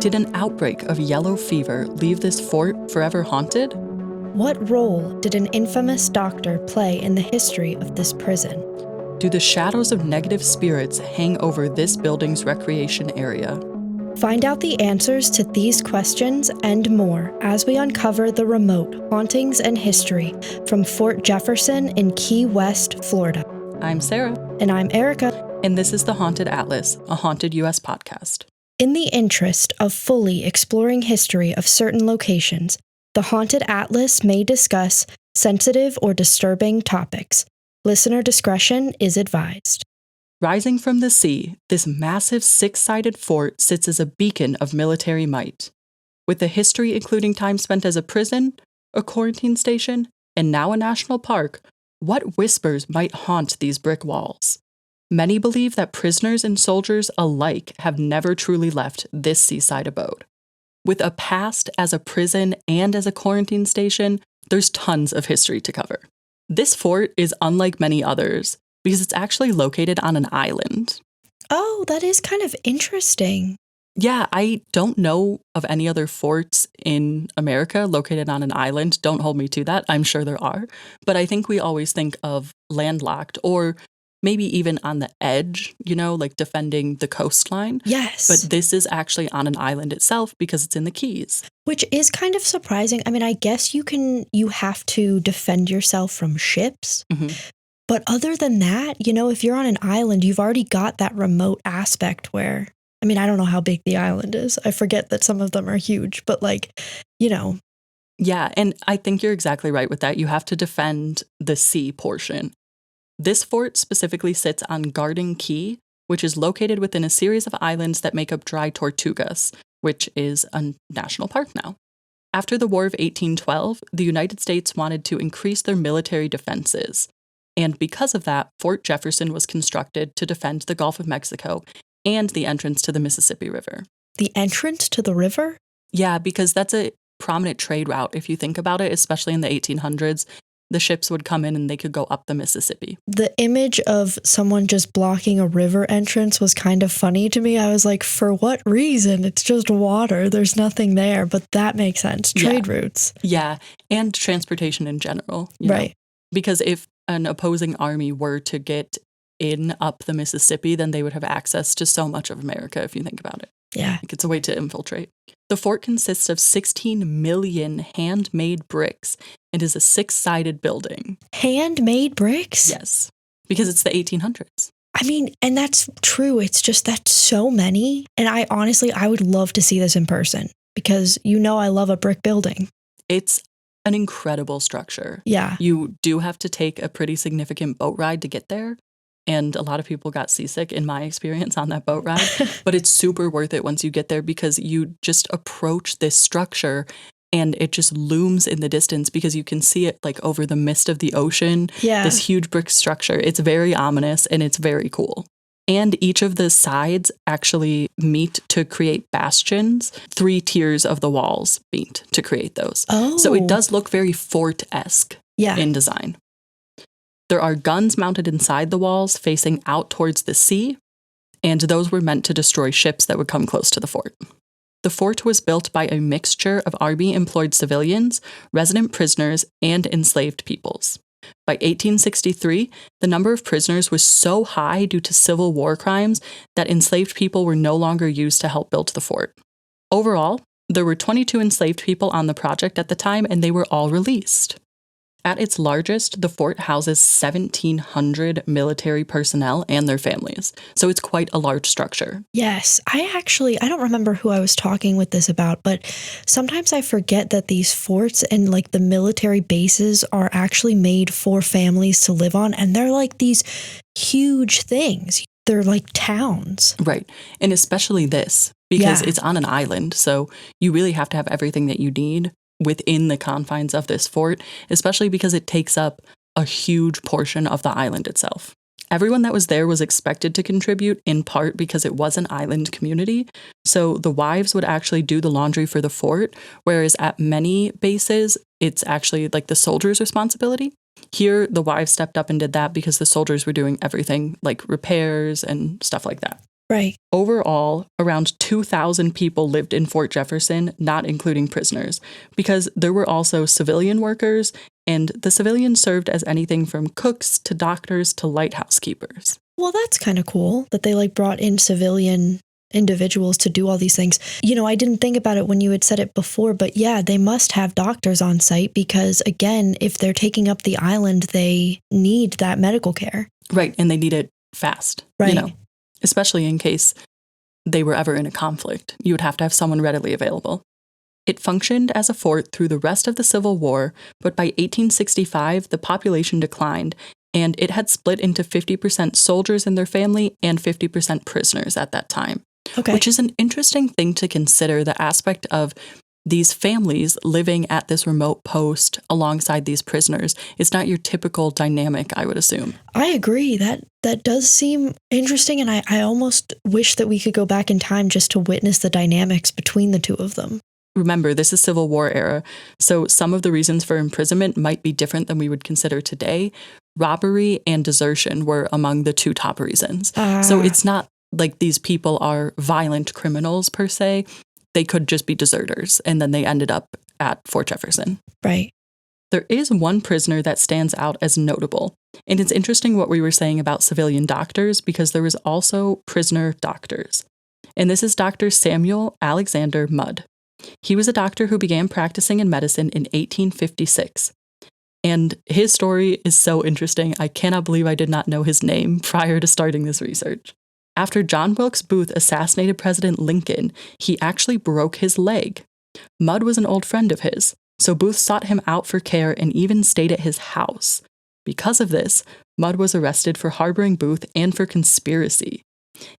Did an outbreak of yellow fever leave this fort forever haunted? What role did an infamous doctor play in the history of this prison? Do the shadows of negative spirits hang over this building's recreation area? Find out the answers to these questions and more as we uncover the remote hauntings and history from Fort Jefferson in Key West, Florida. I'm Sarah. And I'm Erica. And this is The Haunted Atlas, a haunted U.S. podcast. In the interest of fully exploring history of certain locations, the Haunted Atlas may discuss sensitive or disturbing topics. Listener discretion is advised. Rising from the sea, this massive six-sided fort sits as a beacon of military might. With a history including time spent as a prison, a quarantine station, and now a national park, what whispers might haunt these brick walls? Many believe that prisoners and soldiers alike have never truly left this seaside abode. With a past as a prison and as a quarantine station, there's tons of history to cover. This fort is unlike many others because it's actually located on an island. Oh, that is kind of interesting. Yeah, I don't know of any other forts in America located on an island. Don't hold me to that. I'm sure there are. But I think we always think of landlocked or maybe even on the edge, like defending the coastline. Yes. But this is actually on an island itself because it's in the Keys. Which is kind of surprising. I mean, I guess you have to defend yourself from ships. Mm-hmm. But other than that, if you're on an island, you've already got that remote aspect where, I mean, I don't know how big the island is. I forget that some of them are huge, but Yeah, and I think you're exactly right with that. You have to defend the sea portion. This fort specifically sits on Garden Key, which is located within a series of islands that make up Dry Tortugas, which is a national park now. After the War of 1812, the United States wanted to increase their military defenses. And because of that, Fort Jefferson was constructed to defend the Gulf of Mexico and the entrance to the Mississippi River. The entrance to the river? Yeah, because that's a prominent trade route if you think about it, especially in the 1800s. The ships would come in and they could go up the Mississippi. The image of someone just blocking a river entrance was kind of funny to me. I was like, for what reason? It's just water. There's nothing there, but that makes sense. Trade routes. Yeah, and transportation in general. Right. Because if an opposing army were to get in up the Mississippi, then they would have access to so much of America, if you think about it. Yeah. It's a way to infiltrate. The fort consists of 16 million handmade bricks and is a six-sided building. Handmade bricks? Yes, because it's the 1800s. I mean, and that's true. It's just that's so many. And I would love to see this in person because I love a brick building. It's an incredible structure. Yeah. You do have to take a pretty significant boat ride to get there. And a lot of people got seasick in my experience on that boat ride. But it's super worth it once you get there because you just approach this structure and it just looms in the distance because you can see it like over the mist of the ocean. Yeah. This huge brick structure. It's very ominous and it's very cool. And each of the sides actually meet to create bastions. 3 tiers of the walls meet to create those. Oh. So it does look very fort-esque in design. There are guns mounted inside the walls facing out towards the sea, and those were meant to destroy ships that would come close to the fort. The fort was built by a mixture of Army-employed civilians, resident prisoners, and enslaved peoples. By 1863, the number of prisoners was so high due to Civil War crimes that enslaved people were no longer used to help build the fort. Overall, there were 22 enslaved people on the project at the time, and they were all released. At its largest, the fort houses 1,700 military personnel and their families, so it's quite a large structure. Yes, I don't remember who I was talking with this about, but sometimes I forget that these forts and like the military bases are actually made for families to live on, and they're like these huge things. They're like towns. Right, and especially this, because it's on an island, so you really have to have everything that you need within the confines of this fort, especially because it takes up a huge portion of the island itself. Everyone that was there was expected to contribute, in part because it was an island community. So the wives would actually do the laundry for the fort, whereas at many bases, it's actually like the soldiers' responsibility. Here, the wives stepped up and did that because the soldiers were doing everything like repairs and stuff like that. Right. Overall, around 2,000 people lived in Fort Jefferson, not including prisoners, because there were also civilian workers, and the civilians served as anything from cooks to doctors to lighthouse keepers. Well, that's kind of cool that they brought in civilian individuals to do all these things. I didn't think about it when you had said it before, but yeah, they must have doctors on site because, again, if they're taking up the island, they need that medical care. Right, and they need it fast. Right. Especially in case they were ever in a conflict. You would have to have someone readily available. It functioned as a fort through the rest of the Civil War, but by 1865, the population declined, and it had split into 50% soldiers and their family and 50% prisoners at that time. Okay. Which is an interesting thing to consider, the aspect of these families living at this remote post alongside these prisoners. It's not your typical dynamic, I would assume. I agree. That does seem interesting, and I almost wish that we could go back in time just to witness the dynamics between the two of them. Remember, this is Civil War era, so some of the reasons for imprisonment might be different than we would consider today. Robbery and desertion were among the two top reasons. So it's not like these people are violent criminals per se. They could just be deserters, and then they ended up at Fort Jefferson. Right. There is one prisoner that stands out as notable, and it's interesting what we were saying about civilian doctors because there was also prisoner doctors. And this is Dr. Samuel Alexander Mudd. He was a doctor who began practicing in medicine in 1856. And his story is so interesting. I cannot believe I did not know his name prior to starting this research. After John Wilkes Booth assassinated President Lincoln, he actually broke his leg. Mudd was an old friend of his, so Booth sought him out for care and even stayed at his house. Because of this, Mudd was arrested for harboring Booth and for conspiracy.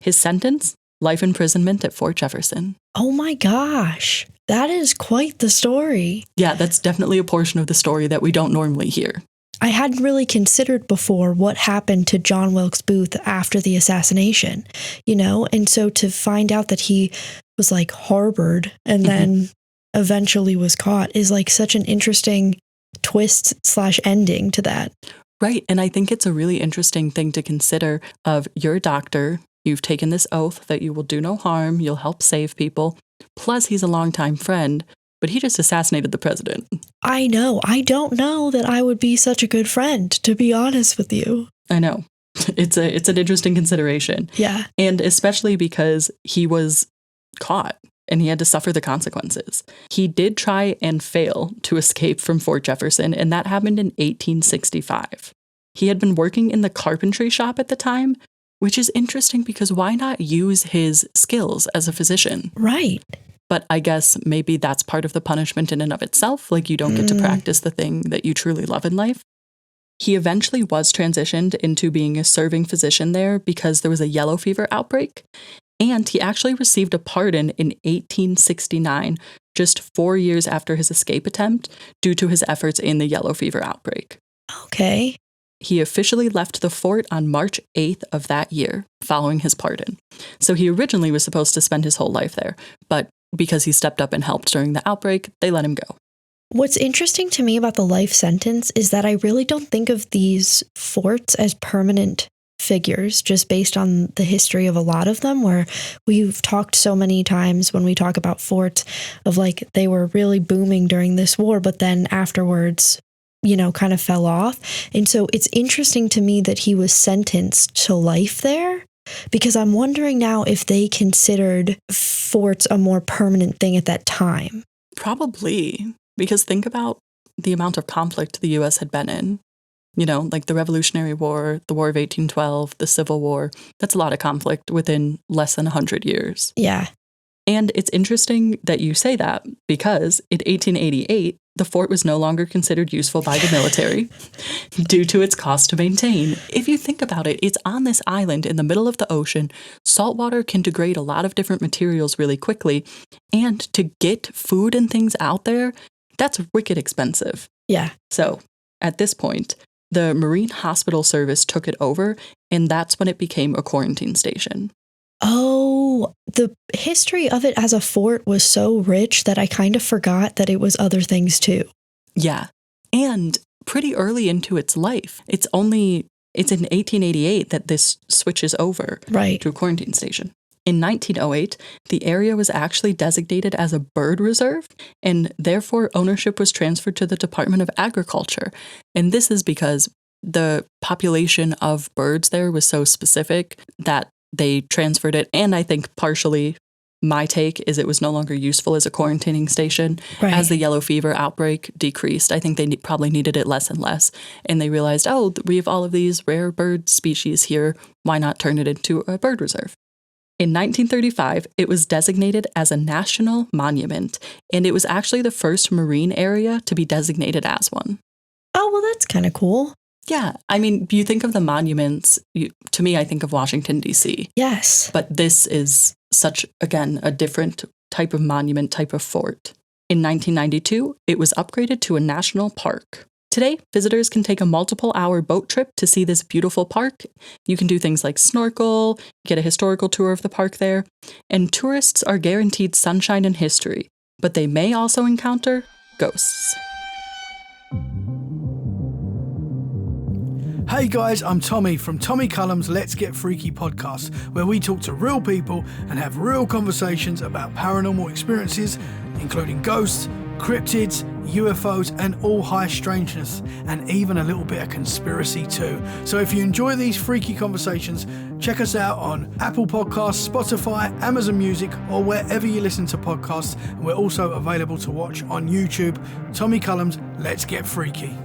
His sentence? Life imprisonment at Fort Jefferson. Oh my gosh, that is quite the story. Yeah, that's definitely a portion of the story that we don't normally hear. I hadn't really considered before what happened to John Wilkes Booth after the assassination, and so to find out that he was harbored and then eventually was caught is such an interesting twist/ending to that. Right, and I think it's a really interesting thing to consider of you're a doctor, you've taken this oath that you will do no harm, you'll help save people, plus he's a longtime friend. But he just assassinated the president. I know. I don't know that I would be such a good friend, to be honest with you. I know. It's an interesting consideration. Yeah. And especially because he was caught and he had to suffer the consequences. He did try and fail to escape from Fort Jefferson, and that happened in 1865. He had been working in the carpentry shop at the time, which is interesting because why not use his skills as a physician? Right. But I guess maybe that's part of the punishment in and of itself. You don't get to practice the thing that you truly love in life. He eventually was transitioned into being a serving physician there because there was a yellow fever outbreak. And he actually received a pardon in 1869, just 4 years after his escape attempt, due to his efforts in the yellow fever outbreak. Okay. He officially left the fort on March 8th of that year, following his pardon. So he originally was supposed to spend his whole life there, but because he stepped up and helped during the outbreak, they let him go. What's interesting to me about the life sentence is that I really don't think of these forts as permanent figures, just based on the history of a lot of them, where we've talked so many times when we talk about forts of they were really booming during this war, but then afterwards, kind of fell off. And so it's interesting to me that he was sentenced to life there. Because I'm wondering now if they considered forts a more permanent thing at that time. Probably, because think about the amount of conflict the U.S. had been in. The Revolutionary War, the War of 1812, the Civil War. That's a lot of conflict within less than 100 years. Yeah. And it's interesting that you say that because in 1888, the fort was no longer considered useful by the military due to its cost to maintain. If you think about it, it's on this island in the middle of the ocean. Salt water can degrade a lot of different materials really quickly. And to get food and things out there, that's wicked expensive. Yeah. So at this point, the Marine Hospital Service took it over, and that's when it became a quarantine station. Oh, the history of it as a fort was so rich that I kind of forgot that it was other things too. Yeah. And pretty early into its life, it's only It's in 1888 that this switches over to a quarantine station. In 1908, the area was actually designated as a bird reserve, and therefore ownership was transferred to the Department of Agriculture. And this is because the population of birds there was so specific that they transferred it. And I think partially my take is it was no longer useful as a quarantining station. As the yellow fever outbreak decreased, I think they probably needed it less and less. And they realized, we have all of these rare bird species here. Why not turn it into a bird reserve? In 1935, it was designated as a national monument, and it was actually the first marine area to be designated as one. Oh, well, that's kind of cool. Yeah. I mean, you think of the monuments, to me, I think of Washington, D.C. Yes. But this is such, again, a different type of monument, type of fort. In 1992, it was upgraded to a national park. Today, visitors can take a multiple-hour boat trip to see this beautiful park. You can do things like snorkel, get a historical tour of the park there, and tourists are guaranteed sunshine and history, but they may also encounter ghosts. Hey guys, I'm Tommy from Tommy Cullum's Let's Get Freaky podcast, where we talk to real people and have real conversations about paranormal experiences, including ghosts, cryptids, UFOs, and all high strangeness, and even a little bit of conspiracy too. So if you enjoy these freaky conversations, check us out on Apple Podcasts, Spotify, Amazon Music, or wherever you listen to podcasts. And we're also available to watch on YouTube. Tommy Cullum's Let's Get Freaky.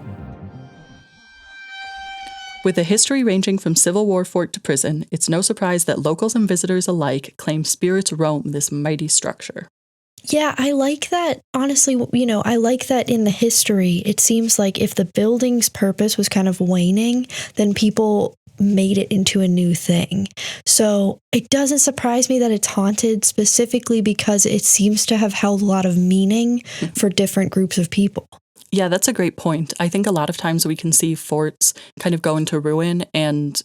With a history ranging from Civil War fort to prison, it's no surprise that locals and visitors alike claim spirits roam this mighty structure. Yeah, I like that. Honestly, I like that in the history. It seems like if the building's purpose was kind of waning, then people made it into a new thing. So it doesn't surprise me that it's haunted specifically because it seems to have held a lot of meaning for different groups of people. Yeah, that's a great point. I think a lot of times we can see forts kind of go into ruin and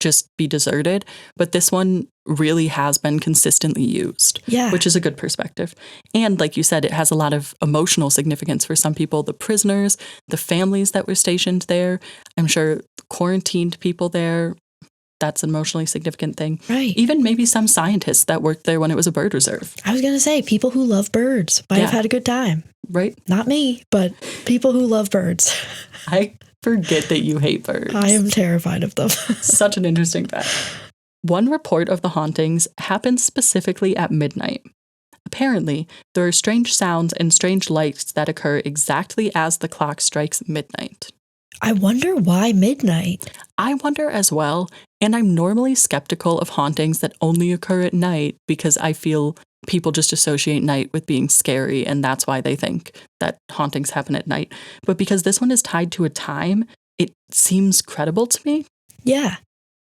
just be deserted, but this one really has been consistently used, which is a good perspective. And like you said, it has a lot of emotional significance for some people, the prisoners, the families that were stationed there. I'm sure quarantined people there, that's an emotionally significant thing. Right. Even maybe some scientists that worked there when it was a bird reserve. I was going to say, people who love birds might have had a good time. Right. Not me, but people who love birds. I forget that you hate birds. I am terrified of them. Such an interesting fact. One report of the hauntings happens specifically at midnight. Apparently, there are strange sounds and strange lights that occur exactly as the clock strikes midnight. I wonder why midnight. I wonder as well, and I'm normally skeptical of hauntings that only occur at night because I feel people just associate night with being scary, and that's why they think that hauntings happen at night. But because this one is tied to a time, it seems credible to me. Yeah.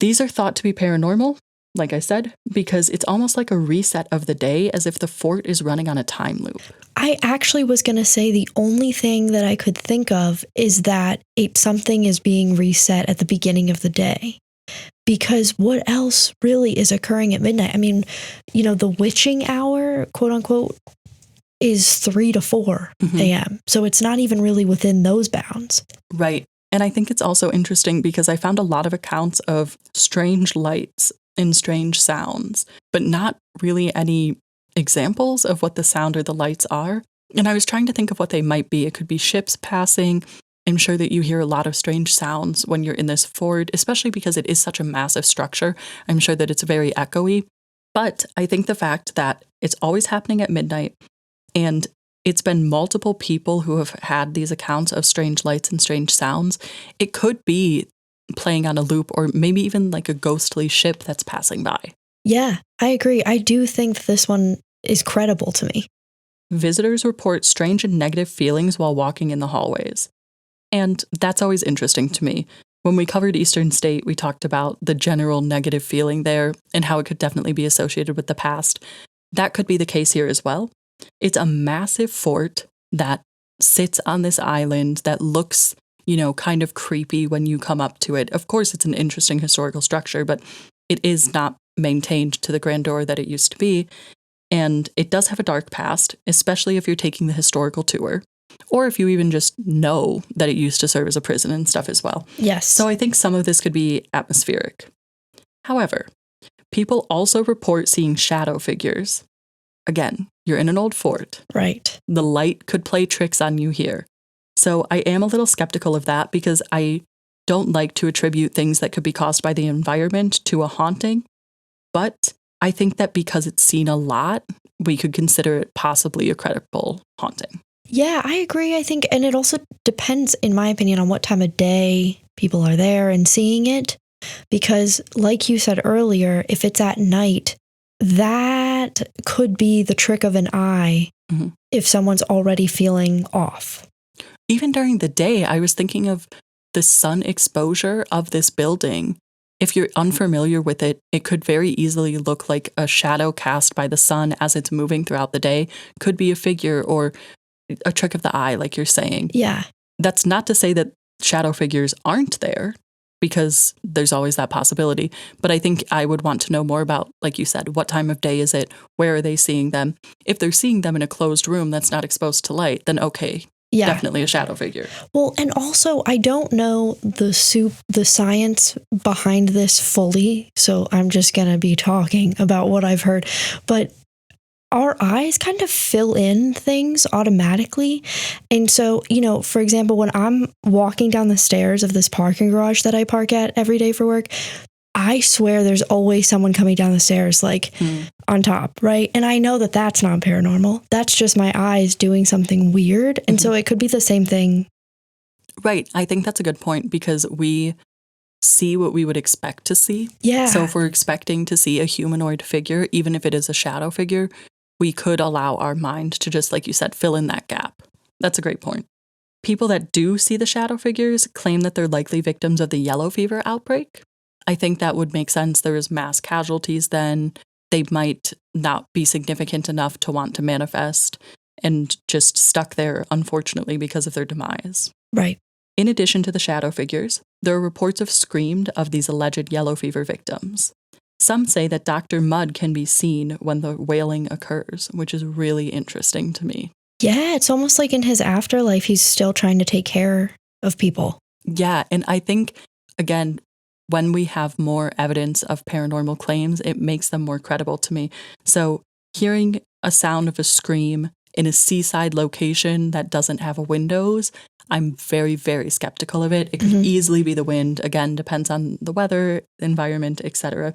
These are thought to be paranormal, like I said, because it's almost like a reset of the day, as if the fort is running on a time loop. I actually was going to say the only thing that I could think of is that something is being reset at the beginning of the day. Because what else really is occurring at midnight? I mean, the witching hour, quote unquote, is 3 to 4 a.m. So it's not even really within those bounds. Right. And I think it's also interesting because I found a lot of accounts of strange lights and strange sounds, but not really any examples of what the sound or the lights are. And I was trying to think of what they might be. It could be ships passing. I'm sure that you hear a lot of strange sounds when you're in this fort, especially because it is such a massive structure. I'm sure that it's very echoey. But I think the fact that it's always happening at midnight and it's been multiple people who have had these accounts of strange lights and strange sounds, it could be playing on a loop or maybe even like a ghostly ship that's passing by. Yeah, I agree. I do think this one is credible to me. Visitors report strange and negative feelings while walking in the hallways. And that's always interesting to me. When we covered Eastern State, we talked about the general negative feeling there and how it could definitely be associated with the past. That could be the case here as well. It's a massive fort that sits on this island that looks, kind of creepy when you come up to it. Of course, it's an interesting historical structure, but it is not maintained to the grandeur that it used to be. And it does have a dark past, especially if you're taking the historical tour. or if you even just know that it used to serve as a prison and stuff as well. Yes. So I think some of this could be atmospheric. However, people also report seeing shadow figures. Again, you're in an old fort. Right. The light could play tricks on you here. So I am a little skeptical of that because I don't like to attribute things that could be caused by the environment to a haunting. But I think that because it's seen a lot, we could consider it possibly a credible haunting. Yeah, I agree. I think, and it also depends, in my opinion, on what time of day people are there and seeing it. Because like you said earlier, if it's at night, that could be the trick of an eye if someone's already feeling off. Even during the day, I was thinking of the sun exposure of this building. If you're unfamiliar with it, it could very easily look like a shadow cast by the sun as it's moving throughout the day. Could be a figure or a trick of the eye, like you're saying. Yeah. That's not to say that shadow figures aren't there, because there's always that possibility. But I think I would want to know more about, like you said, what time of day is it? Where are they seeing them? If they're seeing them in a closed room that's not exposed to light, then okay. Yeah. Definitely a shadow figure. Well, and also, I don't know the science behind this fully, so I'm just going to be talking about what I've heard. But our eyes kind of fill in things automatically. And so, for example, when I'm walking down the stairs of this parking garage that I park at every day for work, I swear there's always someone coming down the stairs, on top, right? And I know that that's not paranormal. That's just my eyes doing something weird. And so it could be the same thing. Right. I think that's a good point because we see what we would expect to see. Yeah. So if we're expecting to see a humanoid figure, even if it is a shadow figure, we could allow our mind to just, like you said, fill in that gap. That's a great point. People that do see the shadow figures claim that they're likely victims of the yellow fever outbreak. I think that would make sense. There was mass casualties then. They might not be significant enough to want to manifest and just stuck there, unfortunately, because of their demise. Right. In addition to the shadow figures, there are reports of screamed of these alleged yellow fever victims. Some say that Dr. Mudd can be seen when the wailing occurs, which is really interesting to me. Yeah, it's almost like in his afterlife, he's still trying to take care of people. Yeah, and I think, again, when we have more evidence of paranormal claims, it makes them more credible to me. So hearing a sound of a scream in a seaside location that doesn't have windows, I'm very, very skeptical of it. It could easily be the wind. Again, depends on the weather, environment, etc.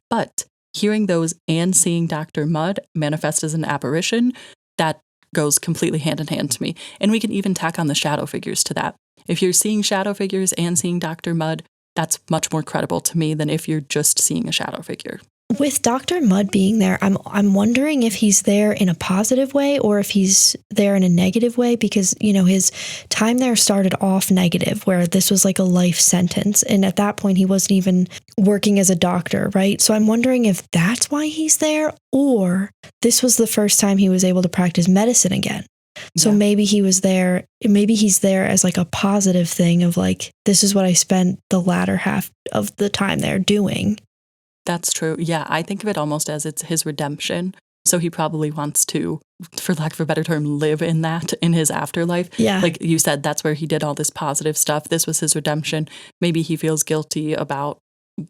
But hearing those and seeing Dr. Mudd manifest as an apparition, that goes completely hand in hand to me. And we can even tack on the shadow figures to that. If you're seeing shadow figures and seeing Dr. Mudd, that's much more credible to me than if you're just seeing a shadow figure. With Dr. Mudd being there, I'm wondering if he's there in a positive way or if he's there in a negative way because, his time there started off negative where this was like a life sentence. And at that point, he wasn't even working as a doctor, right? So I'm wondering if that's why he's there or this was the first time he was able to practice medicine again. So maybe he's there as like a positive thing of like, this is what I spent the latter half of the time there doing. That's true. Yeah, I think of it almost as it's his redemption. So he probably wants to, for lack of a better term, live in that in his afterlife. Yeah. Like you said, that's where he did all this positive stuff. This was his redemption. Maybe he feels guilty about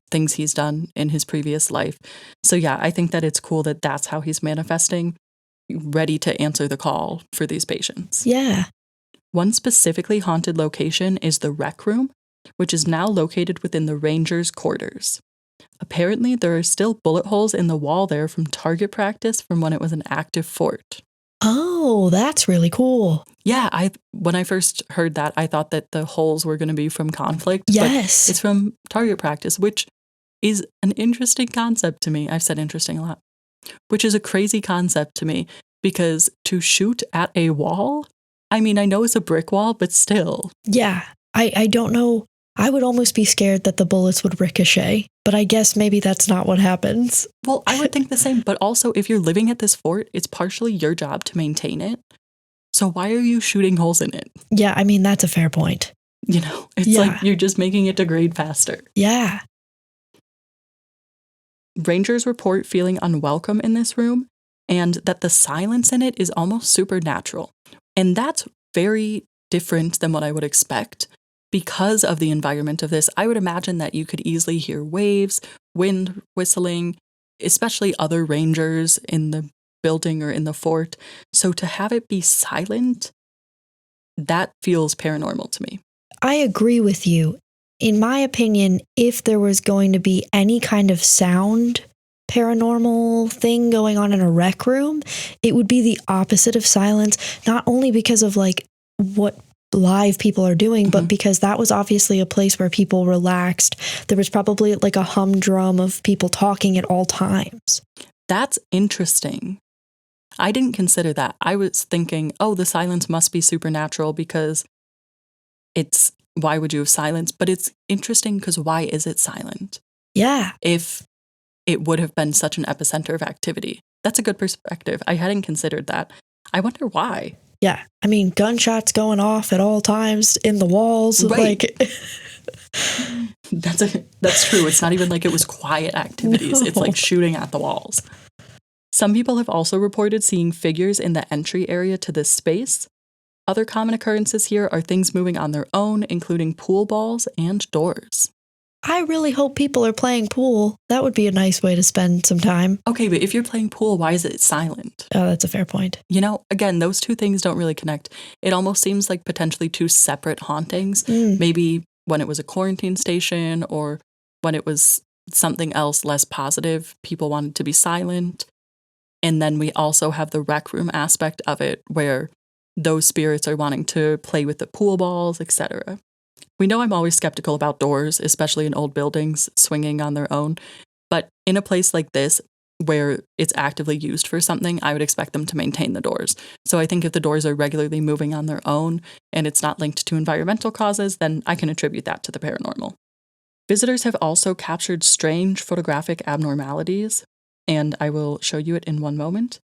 things he's done in his previous life. So yeah, I think that it's cool that that's how he's manifesting, ready to answer the call for these patients. Yeah. One specifically haunted location is the rec room, which is now located within the Rangers' quarters. Apparently, there are still bullet holes in the wall there from target practice from when it was an active fort. Oh, that's really cool. Yeah, when I first heard that, I thought that the holes were going to be from conflict. Yes. But it's from target practice, which is an interesting concept to me. I've said interesting a lot. Which is a crazy concept to me, because to shoot at a wall, I mean, I know it's a brick wall, but still. Yeah, I don't know. I would almost be scared that the bullets would ricochet, but I guess maybe that's not what happens. Well, I would think the same, but also if you're living at this fort, it's partially your job to maintain it. So why are you shooting holes in it? Yeah, I mean, that's a fair point. It's like you're just making it degrade faster. Yeah. Rangers report feeling unwelcome in this room and that the silence in it is almost supernatural. And that's very different than what I would expect. Because of the environment of this, I would imagine that you could easily hear waves, wind whistling, especially other rangers in the building or in the fort. So to have it be silent, that feels paranormal to me. I agree with you. In my opinion, if there was going to be any kind of sound paranormal thing going on in a rec room, it would be the opposite of silence, not only because of like what live people are doing, but because that was obviously a place where people relaxed. There was probably like a humdrum of people talking at all times. That's interesting. I didn't consider that. I was thinking, oh, the silence must be supernatural because why would you have silence? But it's interesting because why is it silent? Yeah. If it would have been such an epicenter of activity. That's a good perspective. I hadn't considered that. I wonder why. Yeah. I mean, gunshots going off at all times in the walls. Right. Like That's true. It's not even like it was quiet activities. No. It's like shooting at the walls. Some people have also reported seeing figures in the entry area to this space. Other common occurrences here are things moving on their own, including pool balls and doors. I really hope people are playing pool. That would be a nice way to spend some time. Okay, but if you're playing pool, why is it silent? Oh, that's a fair point. You know, again, those two things don't really connect. It almost seems like potentially two separate hauntings. Maybe when it was a quarantine station or when it was something else less positive, people wanted to be silent. And then we also have the rec room aspect of it where those spirits are wanting to play with the pool balls, etc. We know I'm always skeptical about doors, especially in old buildings, swinging on their own. But in a place like this, where it's actively used for something, I would expect them to maintain the doors. So I think if the doors are regularly moving on their own and it's not linked to environmental causes, then I can attribute that to the paranormal. Visitors have also captured strange photographic abnormalities, and I will show you it in one moment.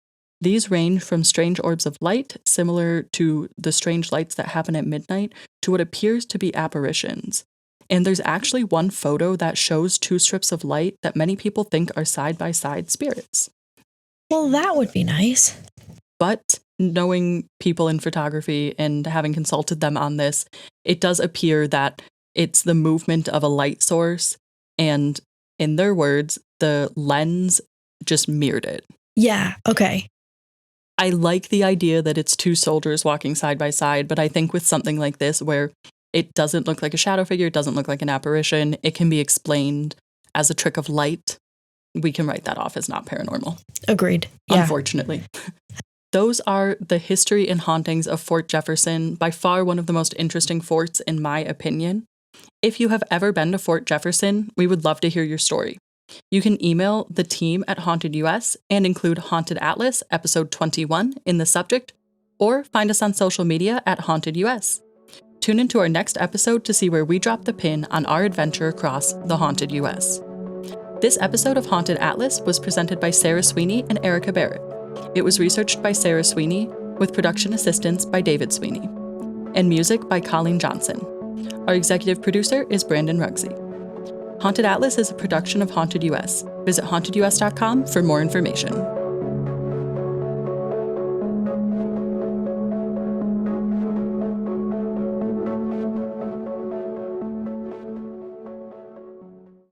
These range from strange orbs of light, similar to the strange lights that happen at midnight, to what appears to be apparitions. And there's actually one photo that shows two strips of light that many people think are side-by-side spirits. Well, that would be nice. But knowing people in photography and having consulted them on this, it does appear that it's the movement of a light source, and in their words, the lens just mirrored it. Yeah, okay. I like the idea that it's two soldiers walking side by side, but I think with something like this where it doesn't look like a shadow figure, it doesn't look like an apparition, it can be explained as a trick of light, we can write that off as not paranormal. Agreed. Yeah. Unfortunately. Those are the history and hauntings of Fort Jefferson, by far one of the most interesting forts in my opinion. If you have ever been to Fort Jefferson, we would love to hear your story. You can email the team at Haunted US and include Haunted Atlas episode 21 in the subject, or find us on social media at Haunted US. Tune into our next episode to see where we drop the pin on our adventure across the Haunted US. This episode of Haunted Atlas was presented by Sarah Sweeney and Erica Barrett. It was researched by Sarah Sweeney, with production assistance by David Sweeney, and music by Colleen Johnson. Our executive producer is Brandon Rugsey. Haunted Atlas is a production of Haunted US. Visit hauntedus.com for more information.